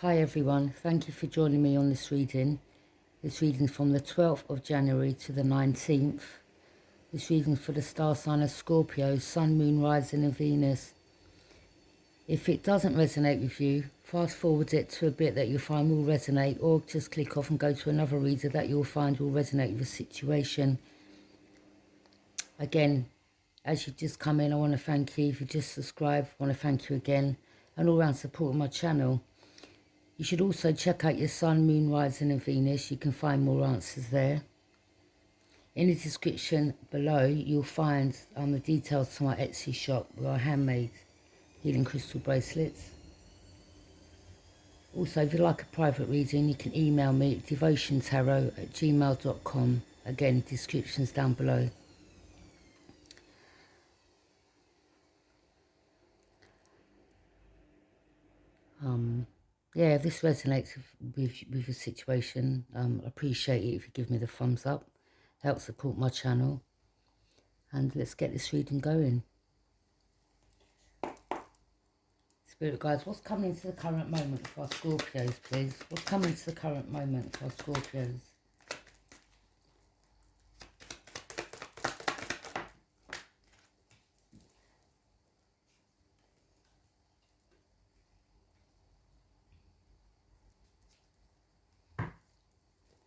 Hi everyone, thank you for joining me on this reading. This reading is from the 12th of January to the 19th. This reading is for the star sign of Scorpio, Sun, Moon, Rising and Venus. If it doesn't resonate with you, fast forward it to a bit that you'll find will resonate, or just click off and go to another reader that you'll find will resonate with the situation. Again, as you've just come in, I want to thank you. If you just subscribed, I want to thank you again, and all around supporting my channel. You should also check out your Sun, Moon, Rising and Venus. You can find more answers there. In the description below, you'll find the details to my Etsy shop where I handmade healing crystal bracelets. Also, if you'd like a private reading, you can email me at devotiontarot@gmail.com. Again, descriptions down below. Yeah, if this resonates with your situation, I appreciate it if you give me the thumbs up. Help support my channel. And let's get this reading going. Spirit guides, what's coming to the current moment for our Scorpios, please? What's coming to the current moment for our Scorpios?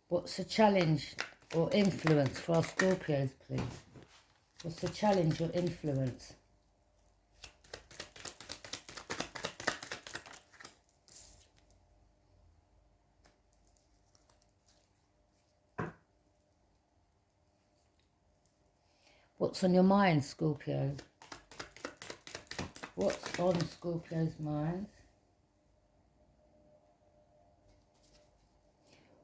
What's the challenge or influence for our Scorpios, please? What's the challenge or influence? What's on your mind, Scorpio? What's on Scorpio's mind?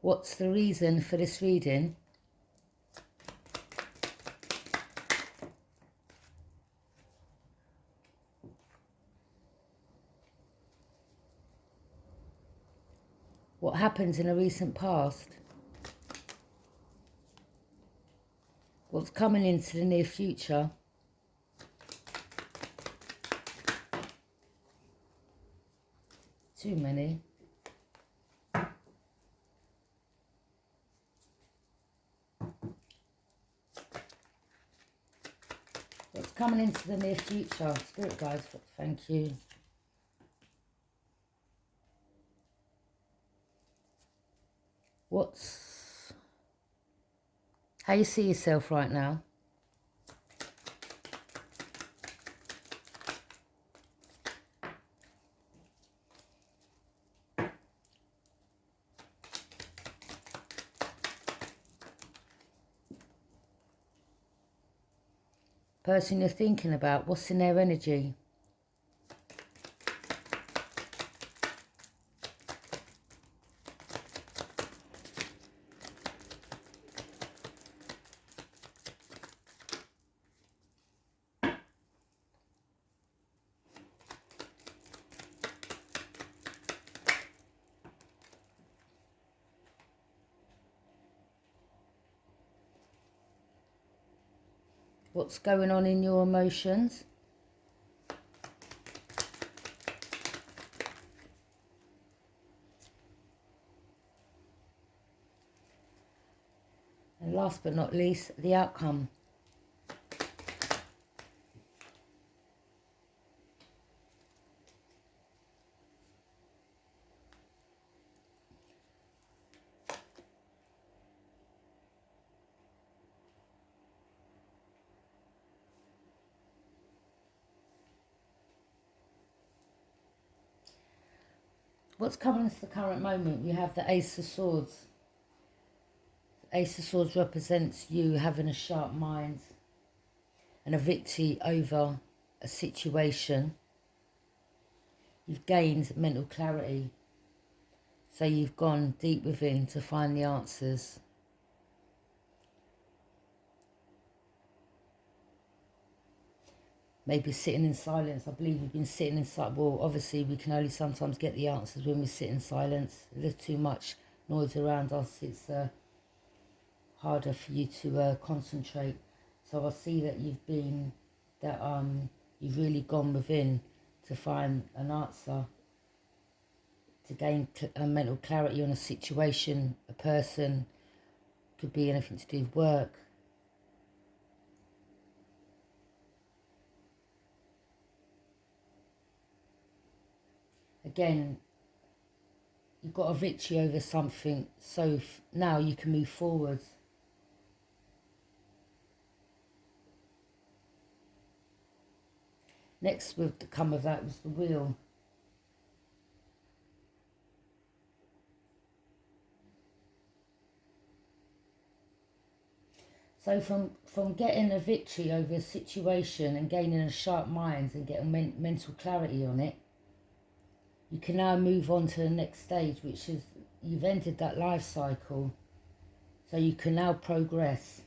What's the reason for this reading? What happened in a recent past? What's coming into the near future? Too many. What's coming into the near future? Spirit guides, thank you. How you see yourself right now? Person you're thinking about, what's in their energy? What's going on in your emotions? And last but not least, the outcome. What's coming to the current moment? You have the Ace of Swords. The Ace of Swords represents you having a sharp mind and a victory over a situation. You've gained mental clarity. So you've gone deep within to find the answers. Maybe sitting in silence. I believe you've been sitting in silence. Well, obviously we can only sometimes get the answers when we sit in silence. If there's too much noise around us, it's harder for you to concentrate. So I see that you've really gone within to find an answer. to gain mental clarity on a situation, a person, could be anything to do with work. Again, you've got a victory over something, so now you can move forward. Next would come of that was the wheel. So from getting a victory over a situation and gaining a sharp mind and getting mental clarity on it, you can now move on to the next stage, which is you've entered that life cycle. So you can now progress,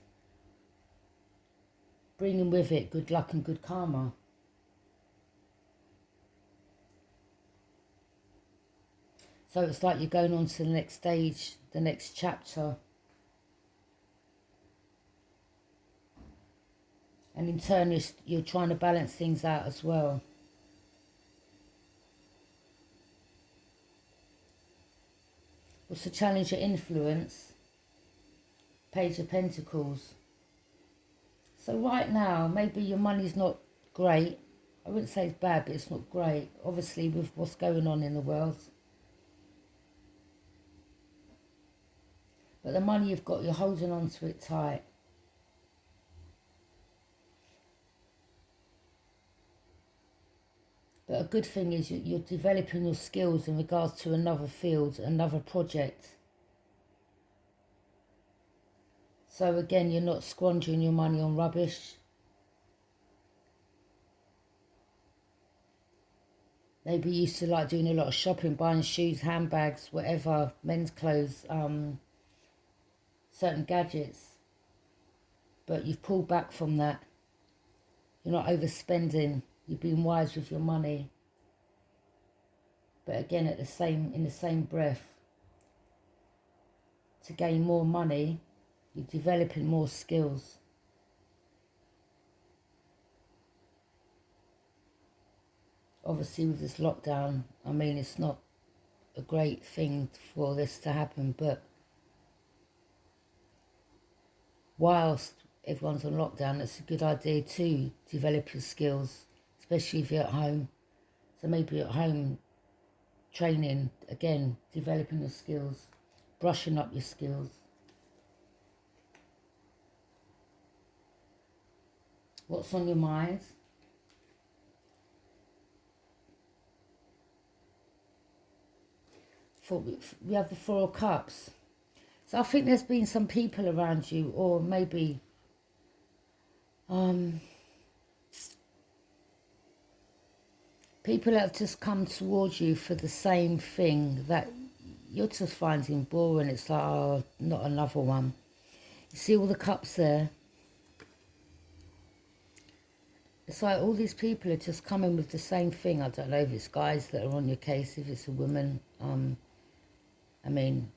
bringing with it good luck and good karma. So it's like you're going on to the next stage, the next chapter. And in turn, you're trying to balance things out as well. What's the challenge of influence? Page of Pentacles. So right now, maybe your money's not great. I wouldn't say it's bad, but it's not great. Obviously, with what's going on in the world. But the money you've got, you're holding on to it tight. But a good thing is you're developing your skills in regards to another field, another project. So again, you're not squandering your money on rubbish. Maybe you used to like doing a lot of shopping, buying shoes, handbags, whatever, men's clothes, certain gadgets. But you've pulled back from that. You're not overspending. You've been wise with your money. But again, in the same breath, to gain more money, you're developing more skills. Obviously, with this lockdown, I mean, it's not a great thing for this to happen, but whilst everyone's on lockdown, it's a good idea to develop your skills, especially if you're at home. So maybe at home, training, again, developing your skills, brushing up your skills. What's on your mind? We have the Four of Cups. So I think there's been some people around you, or maybe people that have just come towards you for the same thing that you're just finding boring. It's like, oh, not another one. You see all the cups there? It's like all these people are just coming with the same thing. I don't know if it's guys that are on your case, if it's a woman. I mean,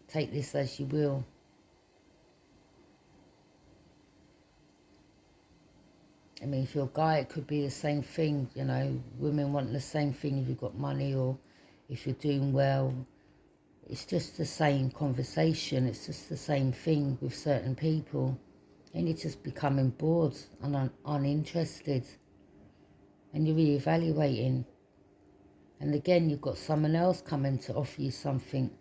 take this as you will. I mean, if you're a guy, it could be the same thing, you know. Women want the same thing if you've got money or if you're doing well. It's just the same conversation. It's just the same thing with certain people. And you're just becoming bored and uninterested. And you're reevaluating. And again, you've got someone else coming to offer you something.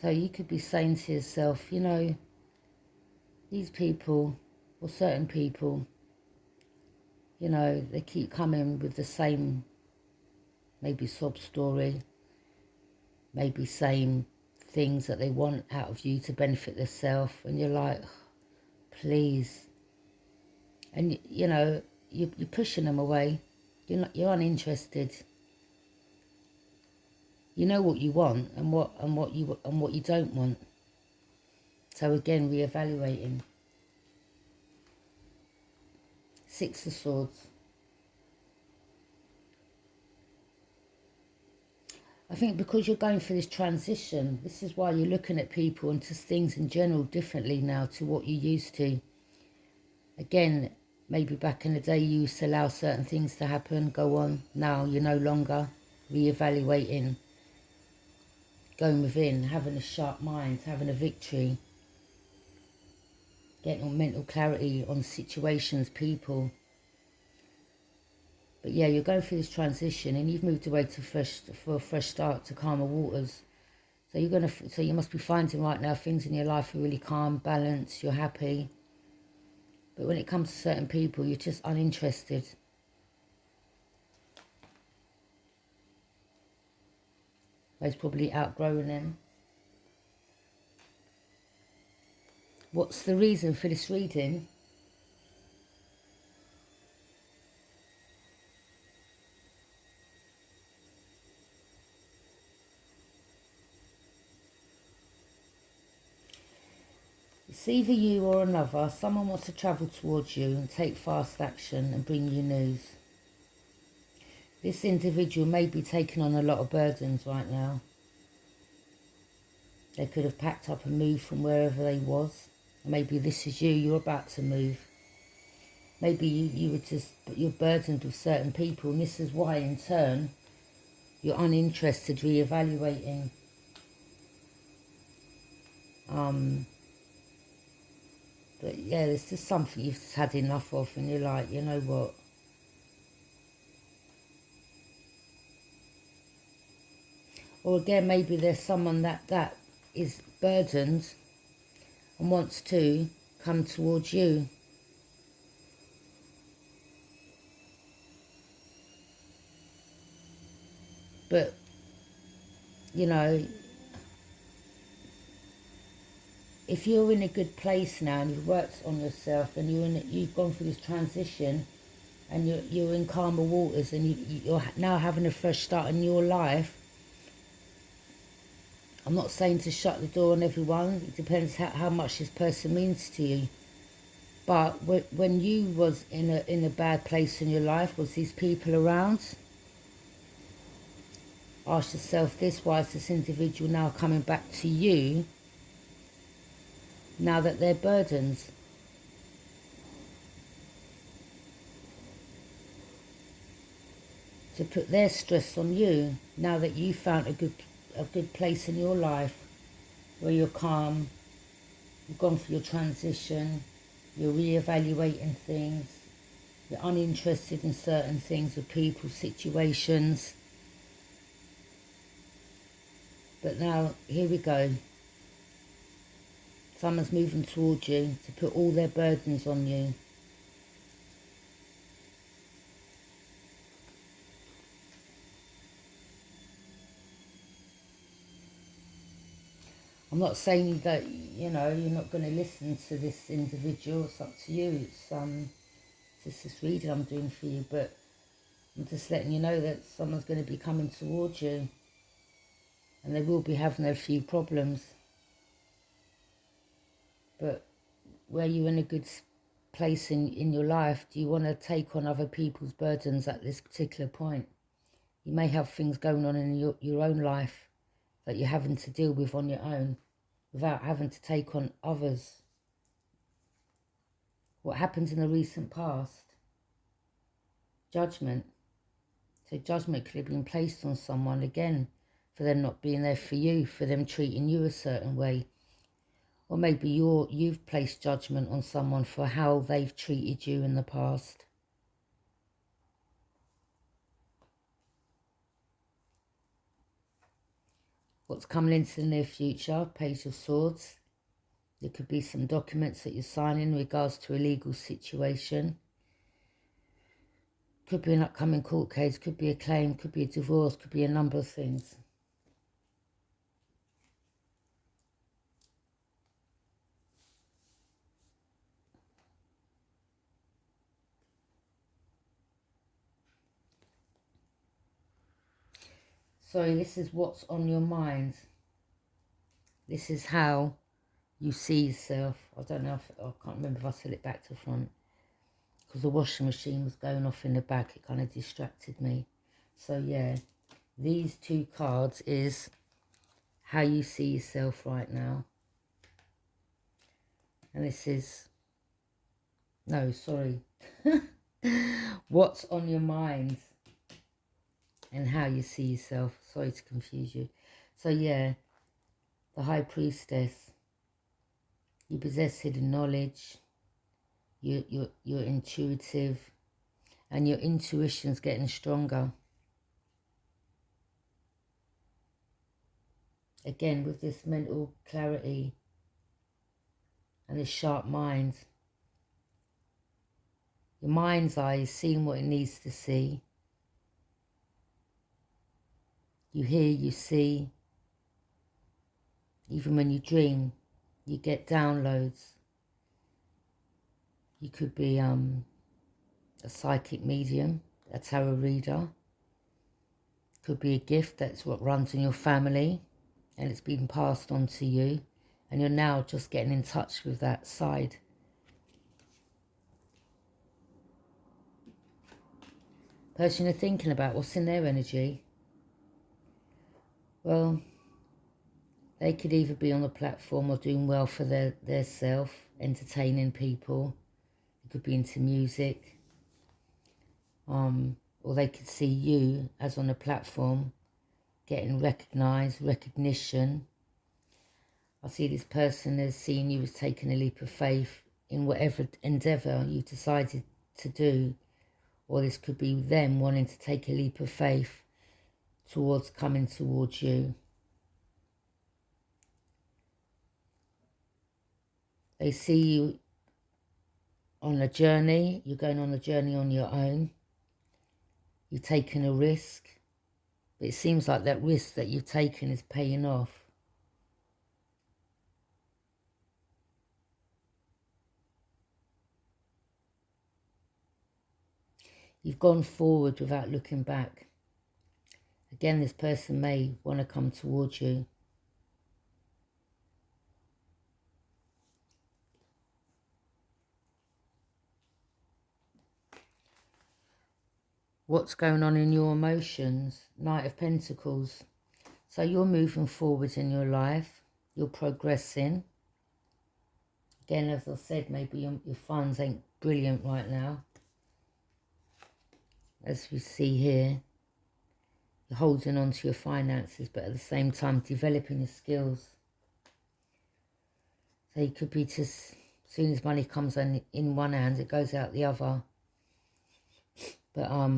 So you could be saying to yourself, you know, these people, or certain people, you know, they keep coming with the same, maybe sob story, maybe same things that they want out of you to benefit themselves. And you're like, please. And, you know, you're pushing them away. You're uninterested. You know what you want and what you don't want. So again, reevaluating. Six of Swords. I think because you're going through this transition, this is why you're looking at people and just things in general differently now to what you used to. Again, maybe back in the day you used to allow certain things to happen, go on. Now you're no longer reevaluating. going within, having a sharp mind, having a victory, getting on mental clarity on situations, people. But yeah, you're going through this transition, and you've moved away to for a fresh start, to calmer waters. So you must be finding right now things in your life are really calm, balanced, you're happy. But when it comes to certain people, you're just uninterested. Most probably outgrowing them. What's the reason for this reading? It's either you or another. Someone wants to travel towards you and take fast action and bring you news. This individual may be taking on a lot of burdens right now. They could have packed up and moved from wherever they was. Maybe this is you, you're about to move. Maybe you're burdened with certain people, and this is why in turn you're uninterested, reevaluating. But yeah, there's just something you've just had enough of, and you're like, you know what? Or again, maybe there's someone that is burdened and wants to come towards you. But, you know, if you're in a good place now and you've worked on yourself and you've gone through this transition and you're in calmer waters and you're now having a fresh start in your life, I'm not saying to shut the door on everyone. It depends how much this person means to you. But when you was in a bad place in your life, was these people around? Ask yourself this: why is this individual now coming back to you now that they're burdened? To put their stress on you now that you found a good place in your life where you're calm, you've gone through your transition, you're reevaluating things, you're uninterested in certain things or people, situations. But now, here we go. Someone's moving towards you to put all their burdens on you. I'm not saying that, you know, you're not going to listen to this individual. It's up to you. It's just this reading I'm doing for you, but I'm just letting you know that someone's going to be coming towards you, and they will be having a few problems. But where you're in a good place in your life, do you want to take on other people's burdens at this particular point? You may have things going on in your own life that you're having to deal with on your own without having to take on others. What happened in the recent past? Judgment. So judgment could have been placed on someone again for them not being there for you, for them treating you a certain way. Or maybe you've placed judgment on someone for how they've treated you in the past. What's coming into the near future? Page of Swords. There could be some documents that you're signing in regards to a legal situation. Could be an upcoming court case, could be a claim, could be a divorce, could be a number of things. So this is what's on your mind. This is how you see yourself. I don't know if, I can't remember if I said it back to front, because the washing machine was going off in the back. It kind of distracted me. So yeah, these two cards is how you see yourself right now. And this is, no, sorry. What's on your mind and how you see yourself. Sorry to confuse you. So yeah, the High Priestess. You possess hidden knowledge. You're intuitive. And your intuition's getting stronger. Again, with this mental clarity and this sharp mind. Your mind's eye is seeing what it needs to see. You hear, you see. Even when you dream, you get downloads. You could be a psychic medium, a tarot reader. Could be a gift, that's what runs in your family and it's been passed on to you. And you're now just getting in touch with that side. Person you're thinking about, what's in their energy? Well, they could either be on the platform or doing well for their self, entertaining people. They could be into music. Or they could see you as on a platform, getting recognised, recognition. I see this person as seeing you as taking a leap of faith in whatever endeavour you decided to do. Or this could be them wanting to take a leap of faith towards coming towards you. They see you on a journey. You're going on a journey on your own. You're taking a risk. But it seems like that risk that you've taken is paying off. You've gone forward without looking back. Again, this person may want to come towards you. What's going on in your emotions? Knight of Pentacles. So you're moving forward in your life. You're progressing. Again, as I said, maybe your funds ain't brilliant right now. As we see here, you're holding on to your finances, but at the same time developing your skills. So you could be just, as soon as money comes in one hand, it goes out the other. But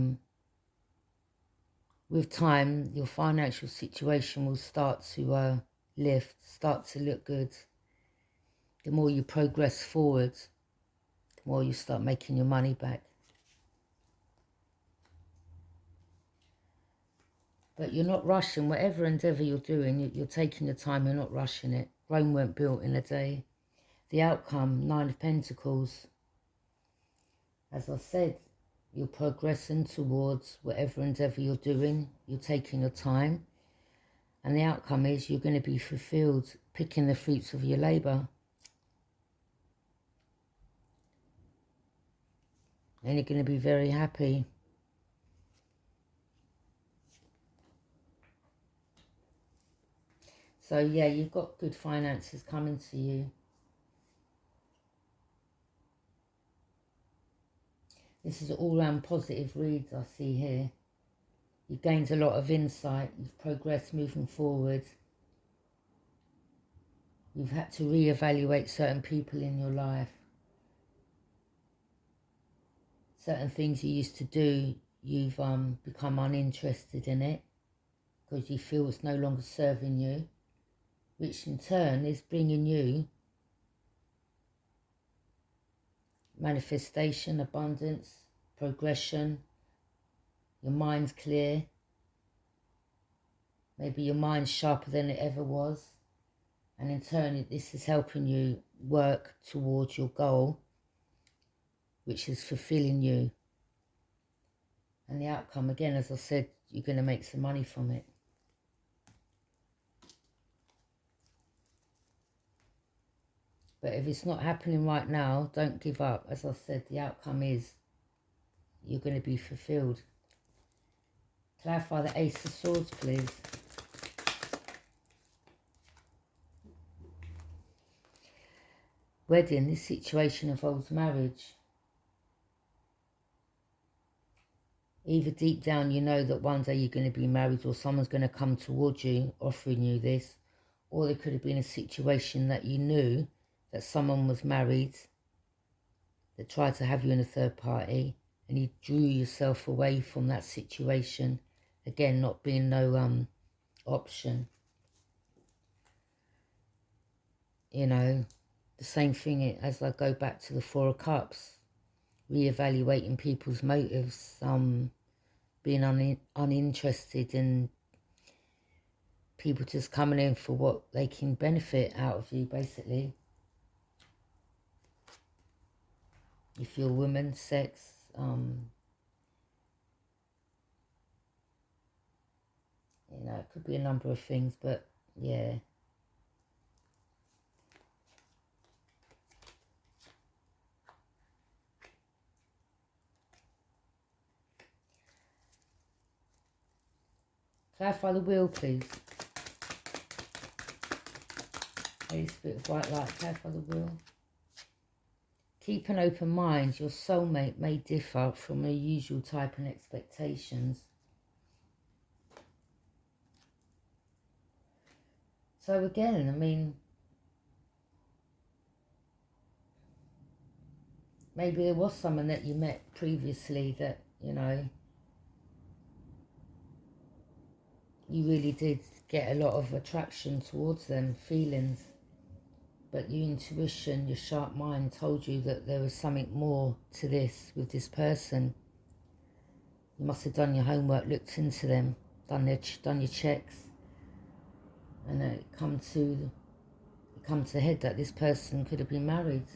with time, your financial situation will start to lift, start to look good. The more you progress forward, the more you start making your money back. But you're not rushing. Whatever endeavour you're doing, you're taking your time, you're not rushing it. Rome weren't built in a day. The outcome, Nine of Pentacles. As I said, you're progressing towards whatever endeavour you're doing. You're taking your time. And the outcome is you're going to be fulfilled, picking the fruits of your labour. And you're going to be very happy. So yeah, you've got good finances coming to you. This is an all-round positive read I see here. You've gained a lot of insight. You've progressed moving forward. You've had to reevaluate certain people in your life. Certain things you used to do, you've become uninterested in it because you feel it's no longer serving you, which in turn is bringing you manifestation, abundance, progression. Your mind's clear. Maybe your mind's sharper than it ever was. And in turn, this is helping you work towards your goal, which is fulfilling you. And the outcome, again, as I said, you're going to make some money from it. But if it's not happening right now, don't give up. As I said, the outcome is you're going to be fulfilled. Clarify the Ace of Swords, please. Wedding, this situation involves marriage. Either deep down you know that one day you're going to be married or someone's going to come towards you offering you this, Or there could have been a situation that you knew that someone was married that tried to have you in a third party, and you drew yourself away from that situation. Again, not being no option. You know, the same thing as I go back to the Four of Cups, reevaluating people's motives, being uninterested in people just coming in for what they can benefit out of you, basically. If you're a woman, sex, you know, it could be a number of things, but yeah. Clarify the wheel, please. Holy Spirit of White Light, clarify the wheel. Keep an open mind. Your soulmate may differ from the usual type and expectations. So again, I mean, maybe there was someone that you met previously that, you know, you really did get a lot of attraction towards them, feelings. But your intuition, your sharp mind told you that there was something more to this with this person. You must have done your homework, looked into them, done your checks, and it come to head that this person could have been married.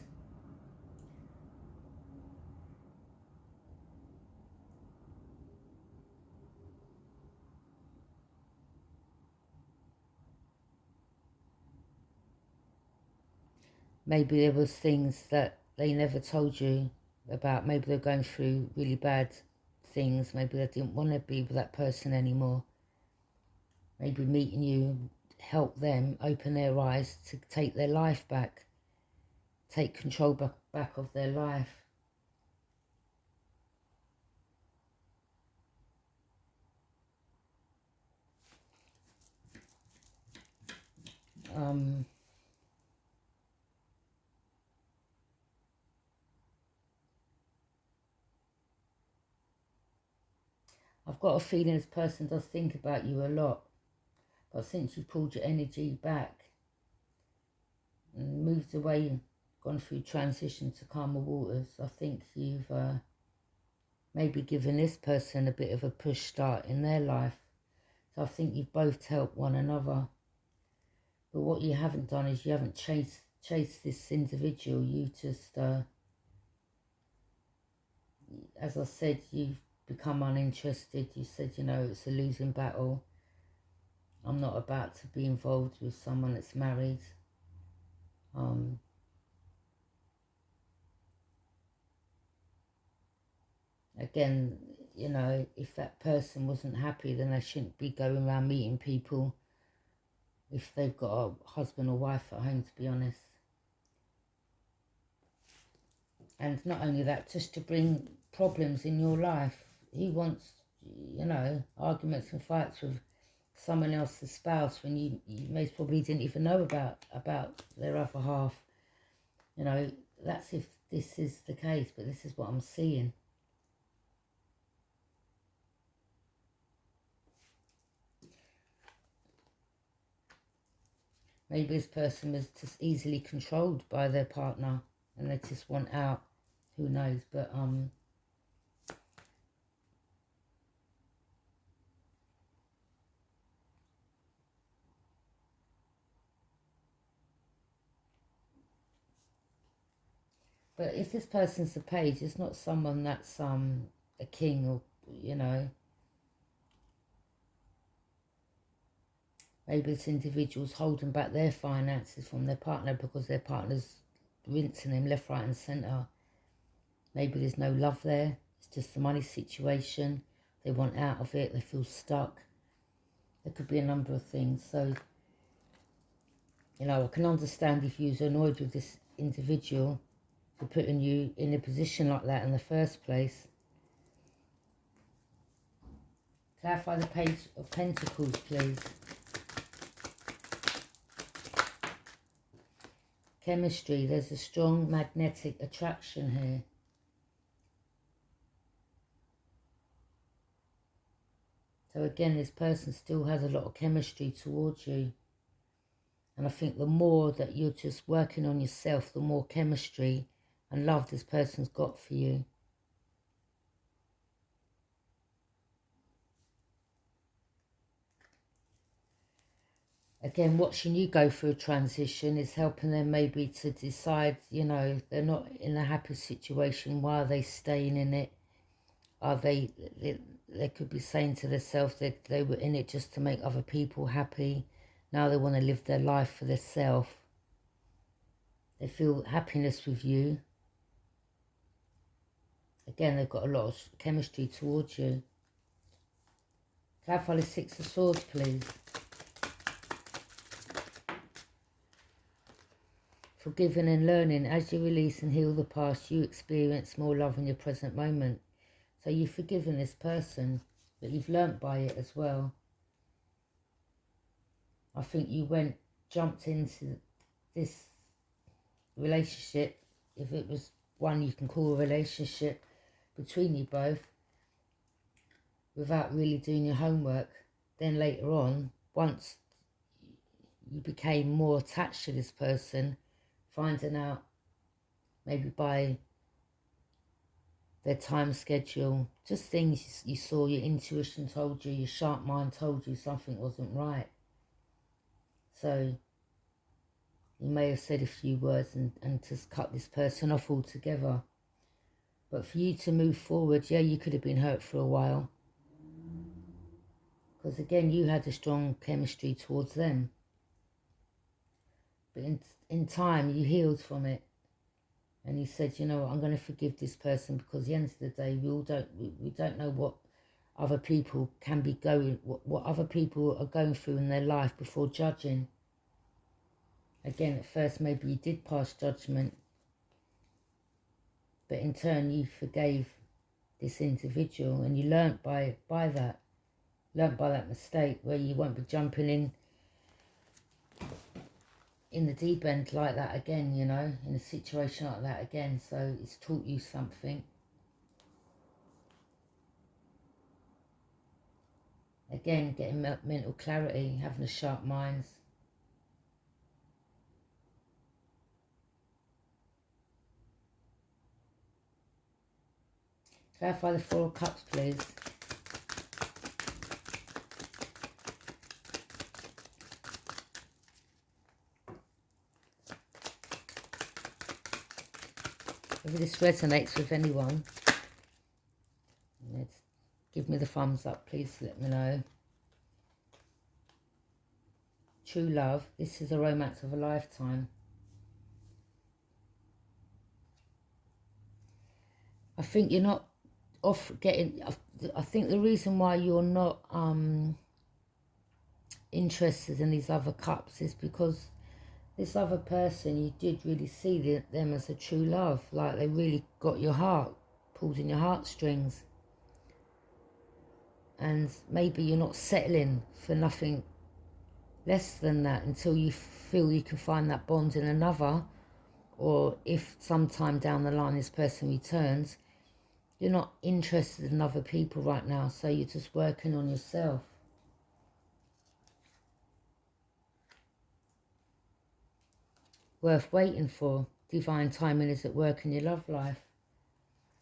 Maybe there was things that they never told you about. Maybe they're going through really bad things. Maybe they didn't want to be with that person anymore. Maybe meeting you helped them open their eyes to take their life back, take control back of their life. I've got a feeling this person does think about you a lot, but since you pulled your energy back and moved away, gone through transition to calmer waters, I think you've maybe given this person a bit of a push start in their life. So I think you've both helped one another. But what you haven't done is you haven't chased this individual. You just, as I said, you've become uninterested. You said, you know, it's a losing battle. I'm not about to be involved with someone that's married. Again, you know, if that person wasn't happy, then they shouldn't be going around meeting people if they've got a husband or wife at home, to be honest. And not only that, just to bring problems in your life. He wants, you know, arguments and fights with someone else's spouse when you most probably didn't even know about their other half. You know, that's if this is the case, but this is what I'm seeing. Maybe this person was just easily controlled by their partner and they just want out. Who knows? But if this person's the page, it's not someone that's a king or, you know. Maybe this individual's holding back their finances from their partner because their partner's rinsing them left, right and centre. Maybe there's no love there. It's just the money situation. They want out of it. They feel stuck. There could be a number of things. So, you know, I can understand if you was annoyed with this individual for putting you in a position like that in the first place. Clarify the Page of Pentacles, please. chemistry. There's a strong magnetic attraction here. So again, this person still has a lot of chemistry towards you. And I think the more that you're just working on yourself, the more chemistry and love this person's got for you. Again, watching you go through a transition is helping them maybe to decide, you know, they're not in a happy situation. Why are they staying in it? Are they could be saying to themselves that they were in it just to make other people happy. Now they want to live their life for themselves. They feel happiness with you. Again, they've got a lot of chemistry towards you. Clarify the Six of Swords, please. Forgiving and learning. As you release and heal the past, you experience more love in your present moment. So you've forgiven this person, but you've learnt by it as well. I think you jumped into this relationship, if it was one you can call a relationship between you both, without really doing your homework. Then later on, once you became more attached to this person, finding out maybe by their time schedule, just things you saw, your intuition told you, your sharp mind told you something wasn't right. So you may have said a few words and just cut this person off altogether. But for you to move forward, yeah, you could have been hurt for a while. Because again, you had a strong chemistry towards them. But in time, you healed from it. And you said, you know what, I'm going to forgive this person, because at the end of the day, we don't know what other people can be going, what other people are going through in their life before judging. Again, at first, maybe you did pass judgment, but in turn, you forgave this individual, and you learnt by that mistake, where you won't be jumping in the deep end like that again, you know, in a situation like that again. So it's taught you something. Again, getting mental clarity, having a sharp mind. Clarify the Four of Cups, please. If this resonates with anyone, give me the thumbs up, please let me know. True love. This is a romance of a lifetime. I think you're not off getting... I think the reason why you're not interested in these other cups is because this other person, you did really see them as a true love. Like they really got your heart, pulled in your heartstrings. And maybe you're not settling for nothing less than that until you feel you can find that bond in another. Or if sometime down the line this person returns, you're not interested in other people right now, so you're just working on yourself. Worth waiting for. Divine timing is at work in your love life.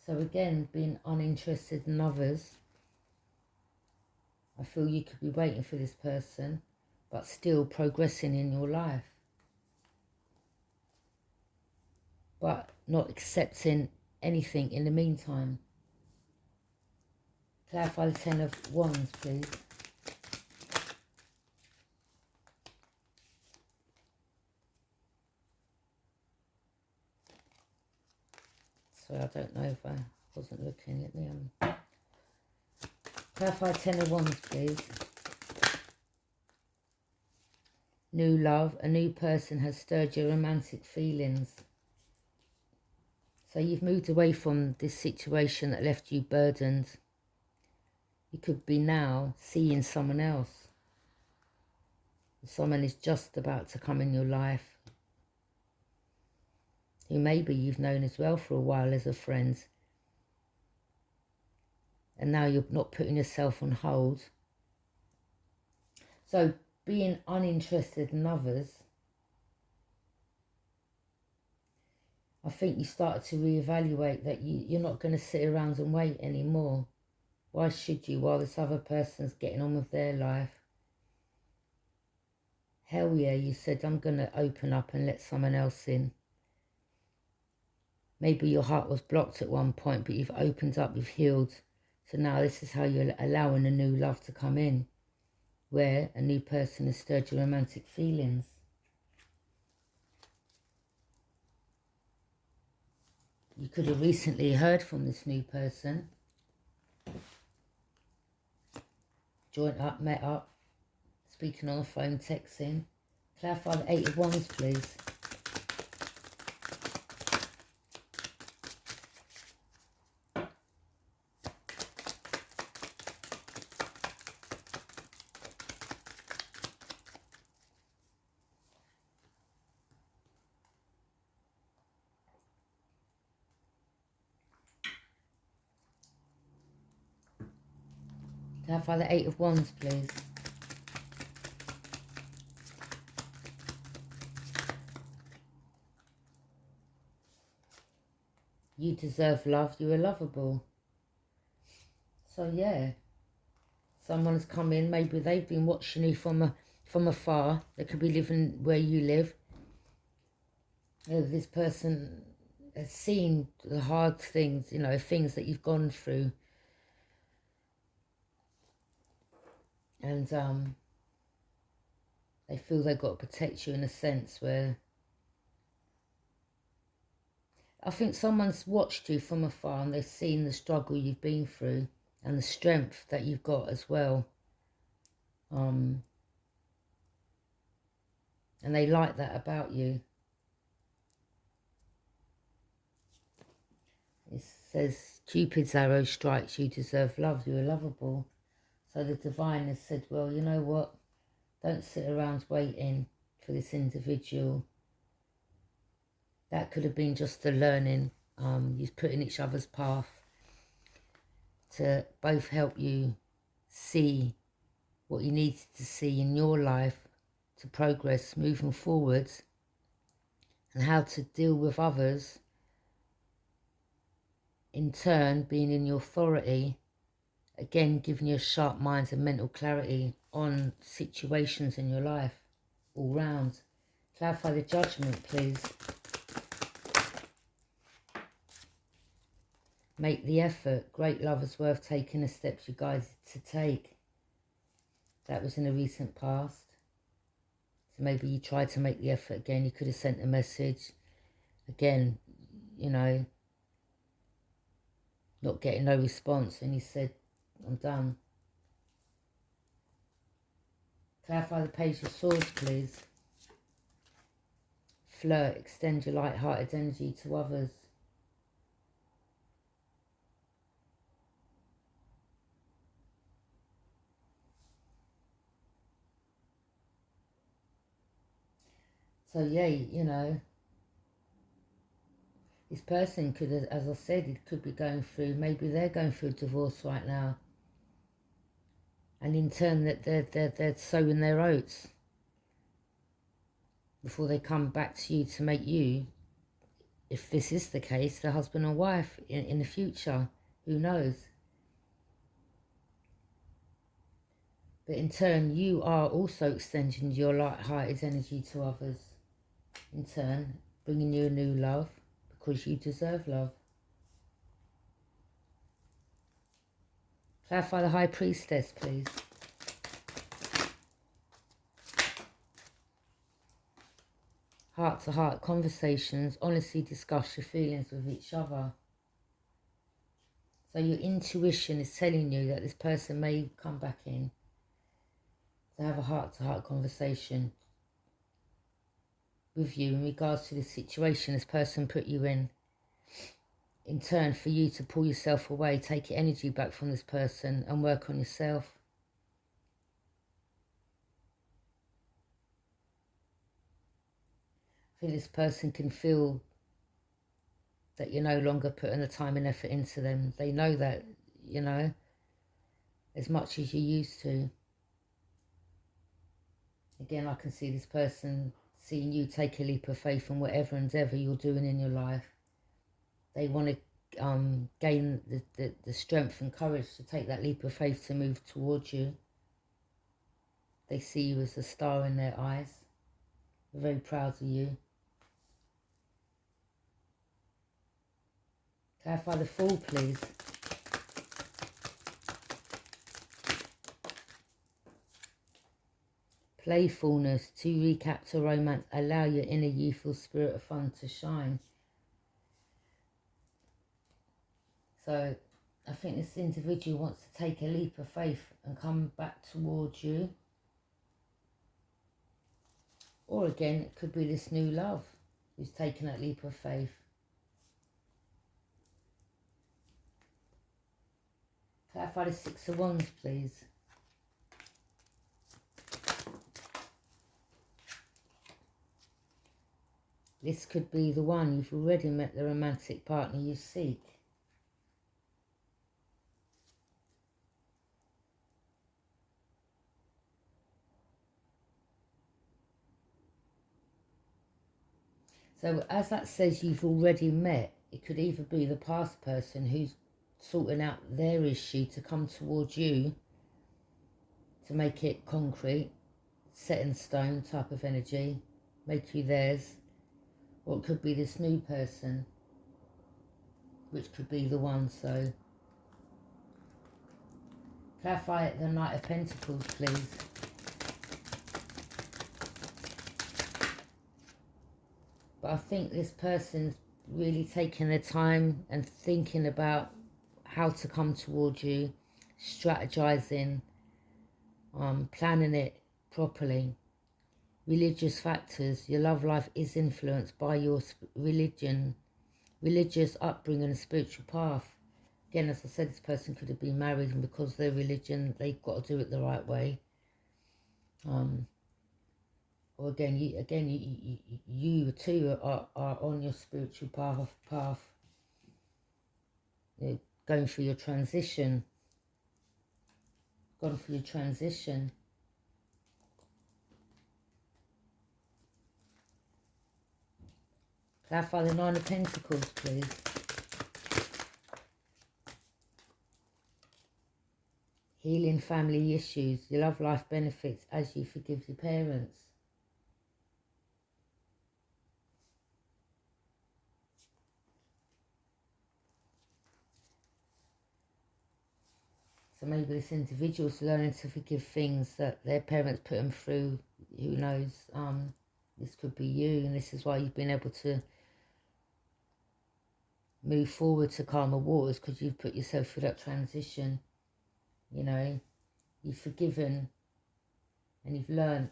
So again, being uninterested in others, I feel you could be waiting for this person, but still progressing in your life. But not accepting anything in the meantime. Clarify the Ten of Wands, please. So I don't know if I wasn't looking at me. Clarify Ten of Wands, please. New love. A new person has stirred your romantic feelings. So you've moved away from this situation that left you burdened. You could be now seeing someone else. Someone is just about to come in your life. who maybe you've known as well for a while as a friend. And now you're not putting yourself on hold. So being uninterested in others, I think you started to reevaluate that you're not going to sit around and wait anymore. Why should you, while this other person's getting on with their life? Hell yeah, you said, I'm going to open up and let someone else in. Maybe your heart was blocked at one point, but you've opened up, you've healed. So now this is how you're allowing a new love to come in, where a new person has stirred your romantic feelings. You could have recently heard from this new person. Joined up, met up, speaking on the phone, texting. Clarify the 8 of Wands, please. Clarify the 8 of Wands, please. You deserve love. You are lovable. So yeah, someone's come in. Maybe they've been watching you from afar. They could be living where you live. This person has seen the hard things, you know, things that you've gone through. And they feel they've got to protect you in a sense where... I think someone's watched you from afar and they've seen the struggle you've been through and the strength that you've got as well. And they like that about you. It says, Cupid's arrow strikes, you deserve love, you are lovable. So the divine has said, well, you know what? Don't sit around waiting for this individual. That could have been just the learning. You're put in each other's path to both help you see what you needed to see in your life to progress moving forwards, and how to deal with others, in turn being in your authority, again giving you a sharp mind and mental clarity on situations in your life all round. Clarify the Judgment, please. Make the effort. Great love is worth taking the steps you guys to take. That was in the recent past. So maybe you tried to make the effort again. You could have sent a message. Again, you know, not getting no response. And you said, I'm done. Clarify the Page of Swords, please. Flirt. Extend your light-hearted energy to others. So yeah, you know, this person could, as I said, it could be going through, maybe they're going through a divorce right now. And in turn, that they're sowing their oats before they come back to you to make you, if this is the case, the husband or wife in the future. Who knows? But in turn, you are also extending your light-hearted energy to others. In turn, bringing you a new love, because you deserve love. Clarify the High Priestess, please. Heart-to-heart conversations. Honestly discuss your feelings with each other. So your intuition is telling you that this person may come back in to have a heart-to-heart conversation with you in regards to the situation this person put you in. In turn, for you to pull yourself away, take your energy back from this person and work on yourself. I think this person can feel that you're no longer putting the time and effort into them. They know that, you know, as much as you used to. Again, I can see this person seeing you take a leap of faith in whatever endeavour you're doing in your life. They want to gain the strength and courage to take that leap of faith to move towards you. They see you as a star in their eyes. They're very proud of you. Clarify the Fool, please. Playfulness, to recapture romance, allow your inner youthful spirit of fun to shine. So I think this individual wants to take a leap of faith and come back towards you. Or again, it could be this new love who's taken that leap of faith. Clarify the Six of Wands, please. This could be the one. You've already met the romantic partner you seek. So as that says you've already met, it could either be the past person who's sorting out their issue to come towards you to make it concrete, set in stone type of energy, make you theirs. Or it could be this new person, which could be the one. So clarify the Knight of Pentacles, please. But I think this person's really taking their time and thinking about how to come towards you, strategizing, planning it properly. Religious factors. Your love life is influenced by your religious upbringing and spiritual path. Again, as I said, this person could have been married, and because of their religion, they've got to do it the right way. Or again, you too are on your spiritual path. You're going through your transition. Gone through your transition. Clarify the Nine of Pentacles, please. Healing family issues. Your love life benefits as you forgive your parents. So maybe this individual's learning to forgive things that their parents put them through. Who knows? This could be you, and this is why you've been able to move forward to calmer waters, because you've put yourself through that transition. You know, you've forgiven and you've learned.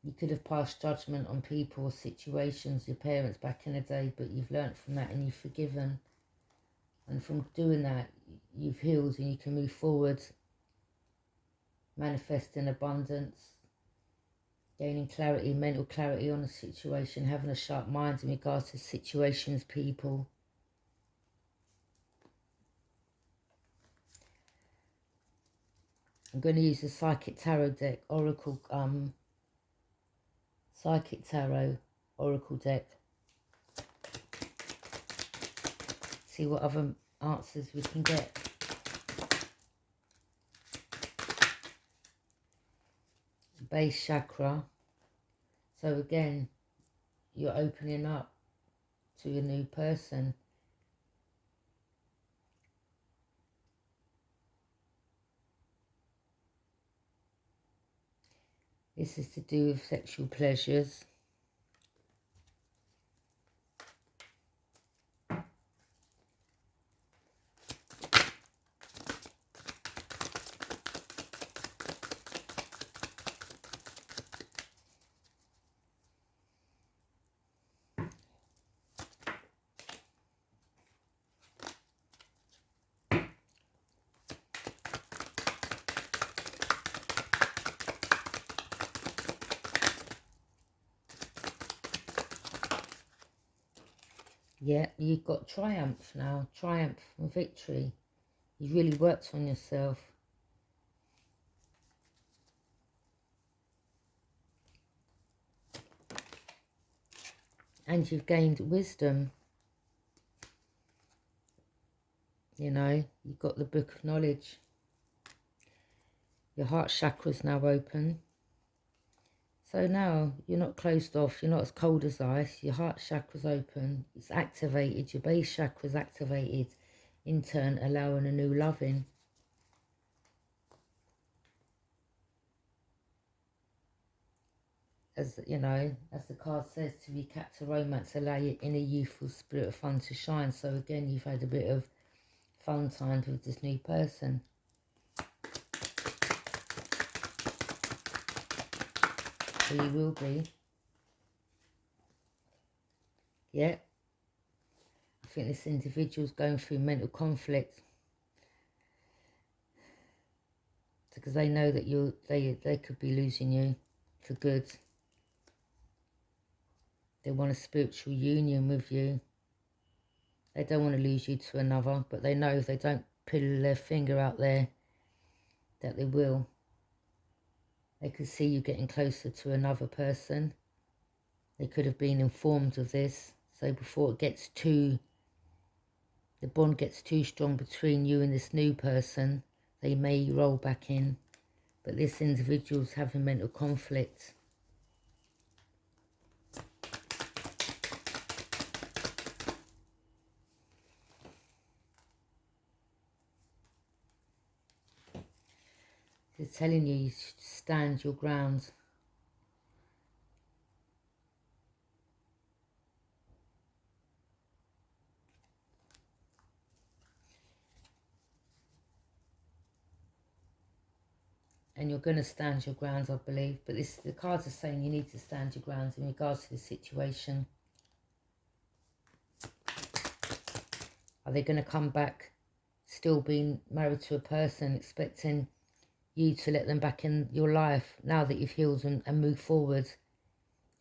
You could have passed judgment on people or situations, your parents back in the day, but you've learned from that and you've forgiven. And from doing that, you've healed and you can move forward, manifesting abundance, gaining clarity, mental clarity on a situation, having a sharp mind in regards to situations, people. I'm going to use the Psychic Tarot deck, Psychic Tarot Oracle deck. See what other answers we can get. Base chakra. So again, you're opening up to a new person. This is to do with sexual pleasures. Yeah, you've got triumph now. Triumph and victory. You've really worked on yourself. And you've gained wisdom. You know, you've got the book of knowledge. Your heart chakra's now open. So now you're not closed off. You're not as cold as ice. Your heart chakra's open. It's activated. Your base chakra's activated. In turn, allowing a new love in. As you know, as the card says, to recapture romance, allow your inner youthful spirit of fun to shine. So again, you've had a bit of fun times with this new person. So you will be. Yeah. I think this individual's going through mental conflict. Because they know that they could be losing you for good. They want a spiritual union with you. They don't want to lose you to another, but they know if they don't put their finger out there that they will. They could see you getting closer to another person. They could have been informed of this. So before it gets the bond gets too strong between you and this new person, they may roll back in. But this individual's having mental conflict. They're telling you you should stand your ground. And you're going to stand your ground, I believe. But the cards are saying you need to stand your ground in regards to the situation. Are they going to come back still being married to a person, expecting you to let them back in your life now that you've healed and moved forward?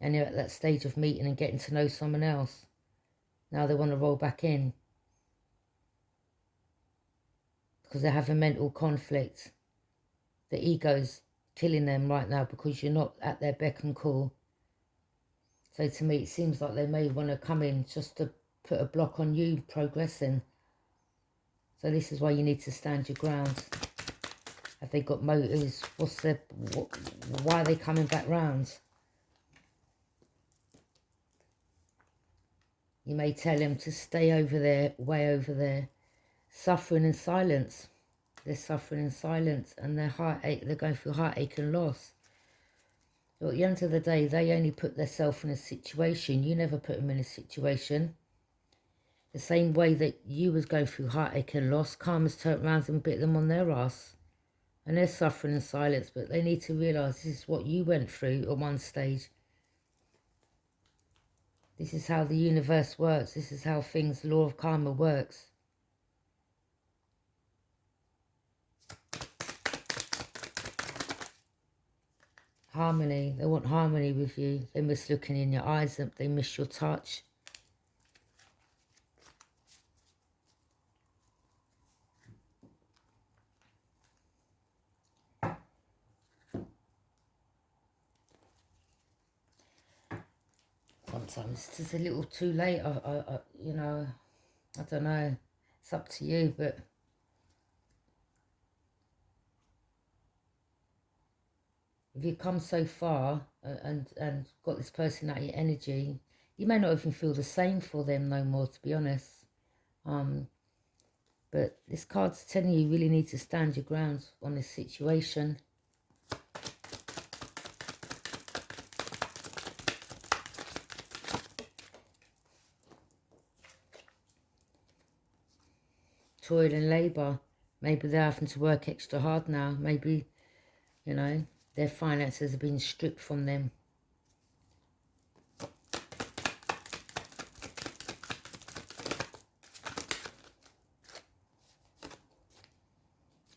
And you're at that stage of meeting and getting to know someone else. Now they want to roll back in. Because they're having mental conflict. The ego's killing them right now because you're not at their beck and call. So to me, it seems like they may want to come in just to put a block on you progressing. So this is why you need to stand your ground. Have they got motives? Why are they coming back round? You may tell them to stay over there, way over there. Suffering in silence. They're suffering in silence and they're going through heartache and loss. So at the end of the day, they only put themselves in a situation. You never put them in a situation. The same way that you was going through heartache and loss, karma's turned around and bit them on their ass. And they're suffering in silence, but they need to realise this is what you went through at one stage. This is how the universe works. This is how things, the law of karma works. Harmony. They want harmony with you. They miss looking in your eyes. They miss your touch. Sometimes it's just a little too late. You know, I don't know. It's up to you, but if you've come so far and got this person out of your energy, you may not even feel the same for them no more, to be honest. But this card's telling you really need to stand your ground on this situation. Toil and labour. Maybe they're having to work extra hard now. Maybe, you know, their finances have been stripped from them.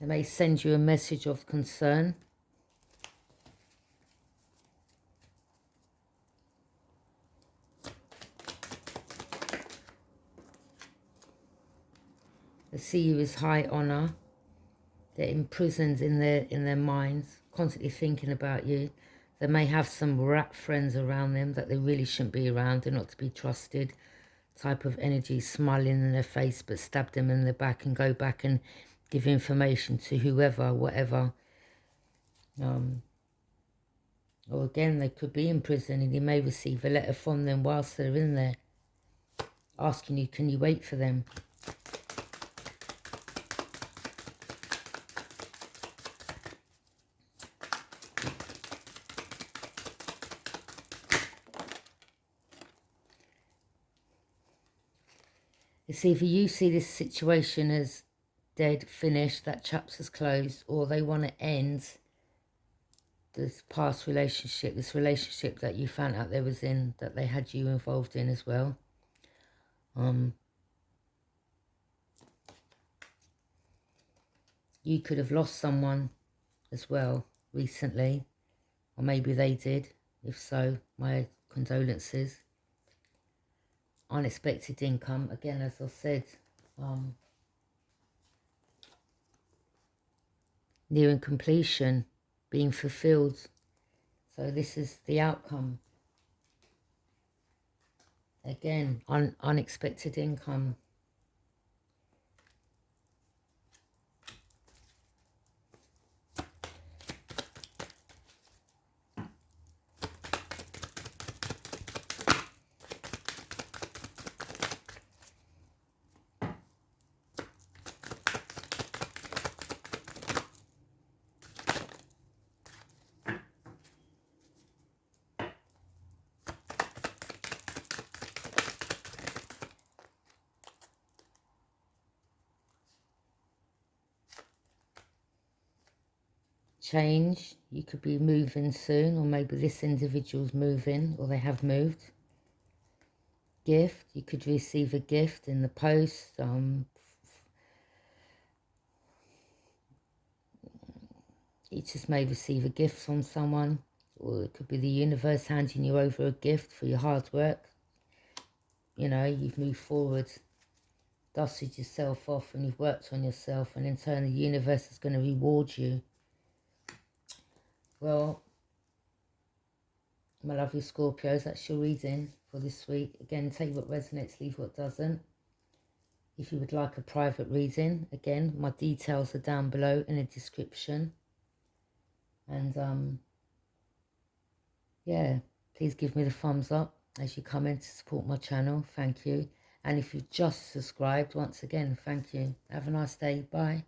They may send you a message of concern. They see you as high honour. They're imprisoned in their minds, constantly thinking about you. They may have some rat friends around them that they really shouldn't be around. They're not to be trusted. Type of energy, smiling in their face, but stab them in the back and go back and give information to whoever, whatever. Or again, they could be in prison and you may receive a letter from them whilst they're in there, asking you, can you wait for them? It's either you see this situation as dead, finished, that chapter's closed, or they want to end this past relationship, this relationship that you found out they was in, that they had you involved in as well. You could have lost someone as well recently, or maybe they did. If so, my condolences. Unexpected income, again, as I said, nearing completion, being fulfilled. So this is the outcome. Again, unexpected income. Change, you could be moving soon, or maybe this individual's moving, or they have moved. Gift, you could receive a gift in the post. You just may receive a gift from someone, or it could be the universe handing you over a gift for your hard work. You know, you've moved forward, dusted yourself off, and you've worked on yourself, and in turn the universe is going to reward you. Well, my lovely Scorpios, that's your reading for this week. Again, take what resonates, leave what doesn't. If you would like a private reading, again, my details are down below in the description. And, yeah, please give me the thumbs up as you come in to support my channel. Thank you. And if you've just subscribed, once again, thank you. Have a nice day. Bye.